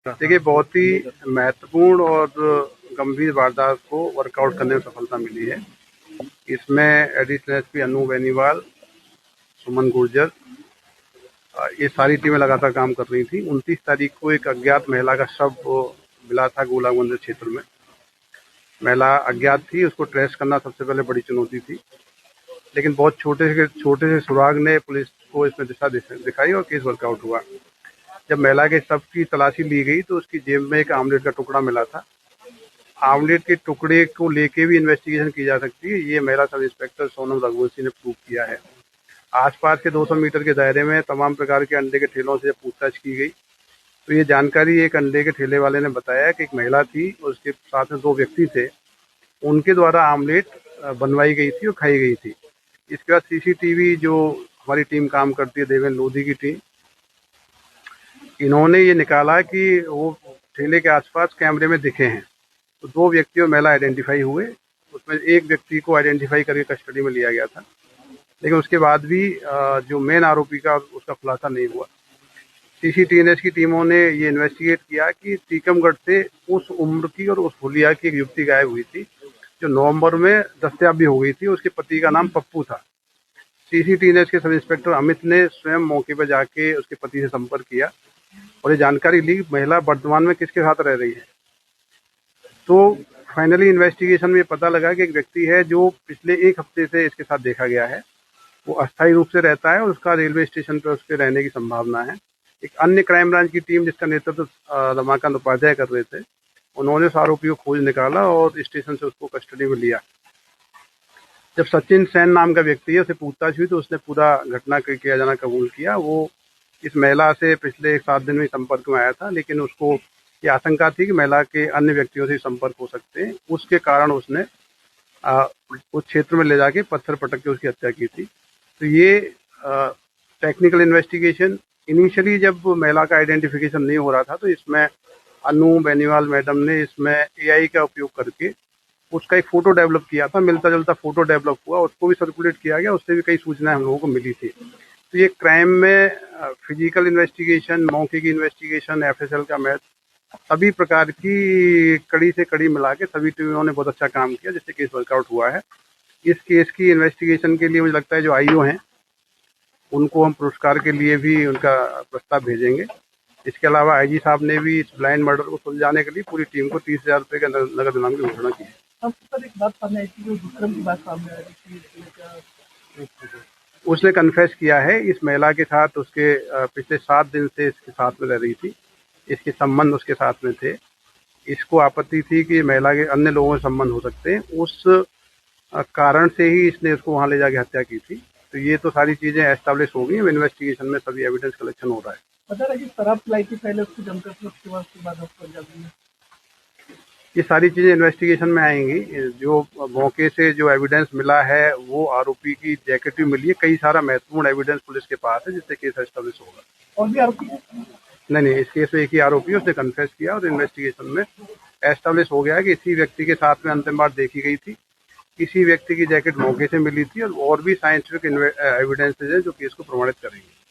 देखिए, बहुत ही महत्वपूर्ण और गंभीर वारदात को वर्कआउट करने में सफलता मिली है। इसमें एडिशनल एसपी अनु बेनीवाल, सुमन गुर्जर, ये सारी टीमें लगातार काम कर रही थी। 29 तारीख को एक अज्ञात महिला का शव मिला था गोलागंज क्षेत्र में। महिला अज्ञात थी, उसको ट्रेस करना सबसे पहले बड़ी चुनौती थी, लेकिन बहुत छोटे से सुराग ने पुलिस को इसमें दिशा दिखाई और केस वर्कआउट हुआ। जब महिला के शव की तलाशी ली गई तो उसकी जेब में एक आमलेट का टुकड़ा मिला था। आमलेट के टुकड़े को लेके भी इन्वेस्टिगेशन की जा सकती है, ये महिला सब इंस्पेक्टर सोनम रघुवंशी ने प्रूव किया है। आसपास के 200 मीटर के दायरे में तमाम प्रकार के अंडे के ठेलों से पूछताछ की गई तो ये जानकारी एक अंडे के ठेले वाले ने बताया कि एक महिला थी और उसके साथ में 2 व्यक्ति थे, उनके द्वारा आमलेट बनवाई गई थी और खाई गई थी। इसके बाद सीसीटीवी जो हमारी टीम काम करती है, देवेंद्र लोधी की टीम, इन्होंने ये निकाला कि वो ठेले के आसपास कैमरे में दिखे हैं तो 2 व्यक्ति और महिला आइडेंटिफाई हुए। उसमें एक व्यक्ति को आइडेंटिफाई करके कस्टडी में लिया गया था, लेकिन उसके बाद भी जो मेन आरोपी का उसका खुलासा नहीं हुआ। सीसीटीएनएस की टीमों ने ये इन्वेस्टिगेट किया कि टीकमगढ़ से उस उम्र की और उस हुलिया की एक युवती गायब हुई थी जो नवंबर में दस्तयाब भी हो गई थी। उसके पति का नाम पप्पू था। सीसीटीएनएस के सब इंस्पेक्टर अमित ने स्वयं मौके पर जाके उसके पति से संपर्क किया और ये जानकारी ली महिला वर्तमान में किसके साथ रह रही है। तो फाइनली इन्वेस्टिगेशन में पता लगा कि एक व्यक्ति है जो पिछले 1 हफ्ते से इसके साथ देखा गया है, वो अस्थायी रूप से रहता है और उसका रेलवे स्टेशन पर उसके रहने की संभावना है। एक अन्य क्राइम ब्रांच की टीम जिसका नेतृत्व रमाकांत उपाध्याय कर रहे थे, उन्होंने उस आरोपी को खोज निकाला और स्टेशन से उसको कस्टडी में लिया। जब सचिन सेन नाम का व्यक्ति है, उसे पूछताछ हुई तो उसने पूरा घटना किया जाना कबूल किया। वो इस महिला से पिछले 7 दिन में संपर्क में आया था, लेकिन उसको ये आशंका थी कि महिला के अन्य व्यक्तियों से संपर्क हो सकते हैं। उसके कारण उसने उस क्षेत्र में ले जाके पत्थर पटक के उसकी हत्या की थी। तो ये टेक्निकल इन्वेस्टिगेशन इनिशियली जब महिला का आइडेंटिफिकेशन नहीं हो रहा था तो इसमें अनु बेनीवाल मैडम ने इसमें एआई का उपयोग करके उसका एक फोटो डेवलप किया था। मिलता जुलता फोटो डेवलप हुआ, उसको भी सर्कुलेट किया गया, उससे भी कई सूचनाएं हम लोगों को मिली थी। तो ये क्राइम में फिजिकल इन्वेस्टिगेशन, मौके की इन्वेस्टिगेशन, एफएसएल का मैच, सभी प्रकार की कड़ी से कड़ी मिला के सभी टीमों ने बहुत अच्छा काम किया, जिससे केस वर्कआउट हुआ है। इस केस की इन्वेस्टिगेशन के लिए मुझे लगता है जो आईओ हैं उनको हम पुरस्कार के लिए भी उनका प्रस्ताव भेजेंगे। इसके अलावा आईजी साहब ने भी इस ब्लाइंड मर्डर को सुलझाने के लिए पूरी टीम को 30,000 रुपये का नगद इनाम की घोषणा की है। एक बात सामने आई थी, जो विक्रम की बात सामने आ रही थी, उसने कन्फेस किया है इस महिला के साथ उसके पिछले 7 दिन से इसके साथ में रह रही थी, इसके संबंध उसके साथ में थे। इसको आपत्ति थी कि महिला के अन्य लोगों से संबंध हो सकते हैं, उस कारण से ही इसने उसको वहां ले जाके हत्या की थी। तो ये तो सारी चीजें एस्टैब्लिश हो गई। इन्वेस्टिगेशन में सभी एविडेंस कलेक्शन हो रहा है। पता लगी शराब पिलाई थी पहले, उसको जमकर उसके बाद पंजाबी में ये सारी चीजें इन्वेस्टिगेशन में आएंगी। जो मौके से जो एविडेंस मिला है वो आरोपी की जैकेट भी मिली है, कई सारा महत्वपूर्ण एविडेंस पुलिस के पास है जिससे केस एस्टैब्लिश होगा। और भी आरोपी नहीं, इस केस में एक ही आरोपी है, उसने कन्फेस किया और इन्वेस्टिगेशन में एस्टैब्लिश हो गया है कि इसी व्यक्ति के साथ में अंतिम बार देखी गई थी, इसी व्यक्ति की जैकेट मौके से मिली थी और भी साइंटिफिक एविडेंसेज है जो केस को प्रमाणित करेंगे।